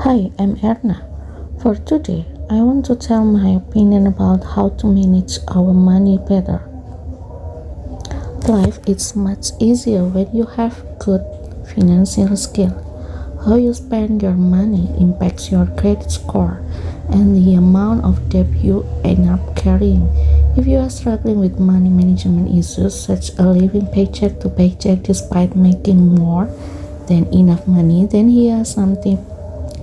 Hi, I'm Erna. For today, I want to tell my opinion about how to manage our money better. Life is much easier when you have good financial skill. How you spend your money impacts your credit score and the amount of debt you end up carrying. If you are struggling with money management issues such as living paycheck to paycheck despite making more than enough money, then here are some tips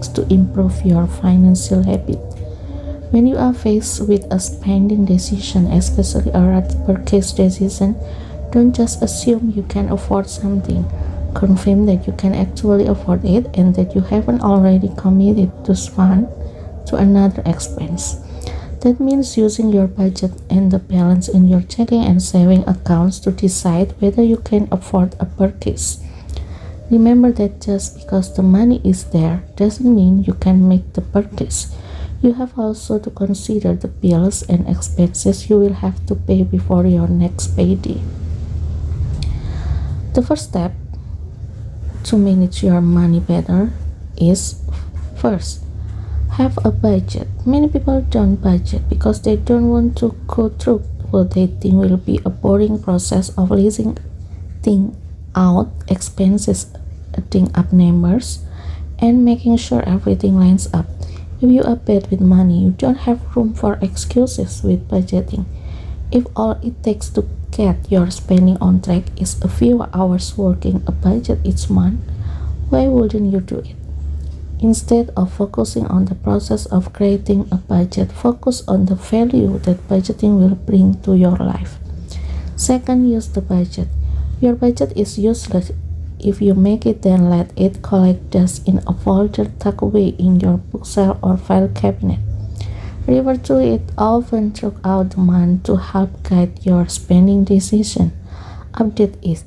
to improve your financial habit. When you are faced with a spending decision, especially a large purchase decision, don't just assume you can afford something. Confirm that you can actually afford it and that you haven't already committed to another expense. That means using your budget and the balance in your checking and saving accounts to decide whether you can afford a purchase. Remember that just because the money is there doesn't mean you can make the purchase. You have also to consider the bills and expenses you will have to pay before your next payday. The first step to manage your money better is first, have a budget. Many people don't budget because they don't want to go through what they think will be a boring process of listing things out expenses, adding up numbers, and making sure everything lines up. If you are bad with money, you don't have room for excuses with budgeting. If all it takes to get your spending on track is a few hours working a budget each month, why wouldn't you do it? Instead of focusing on the process of creating a budget, focus on the value that budgeting will bring to your life. Second, use the budget. Your budget is useless if you make it, then let it collect dust in a folder tucked away in your bookshelf or file cabinet. Refer to it often throughout the month to help guide your spending decision. Update it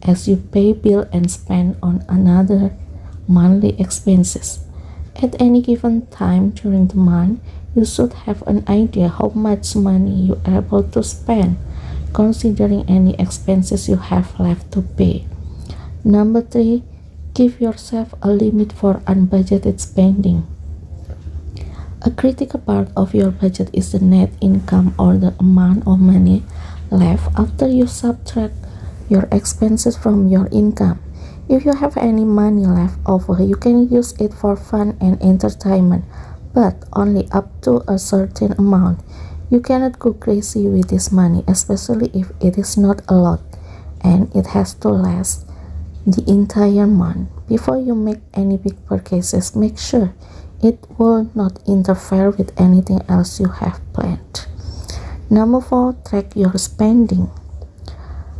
as you pay bill and spend on another monthly expenses. At any given time during the month, you should have an idea how much money you are able to spend, considering any expenses you have left to pay. Number 3, give yourself a limit for unbudgeted spending. A critical part of your budget is the net income or the amount of money left after you subtract your expenses from your income. If you have any money left over, you can use it for fun and entertainment, but only up to a certain amount. You cannot go crazy with this money, especially if it is not a lot and it has to last the entire month. Before you make any big purchases, make sure it will not interfere with anything else you have planned. Number 4, track your spending.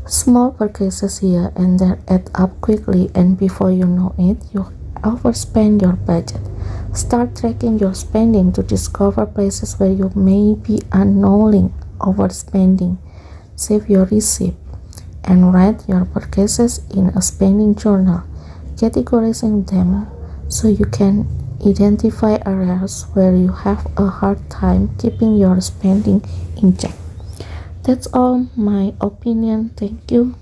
Small purchases here and there add up quickly, and before you know it, you overspend your budget. Start tracking your spending to discover places where you may be unknowingly overspending. Save your receipt and write your purchases in a spending journal, categorizing them so you can identify areas where you have a hard time keeping your spending in check. That's all my opinion. Thank you.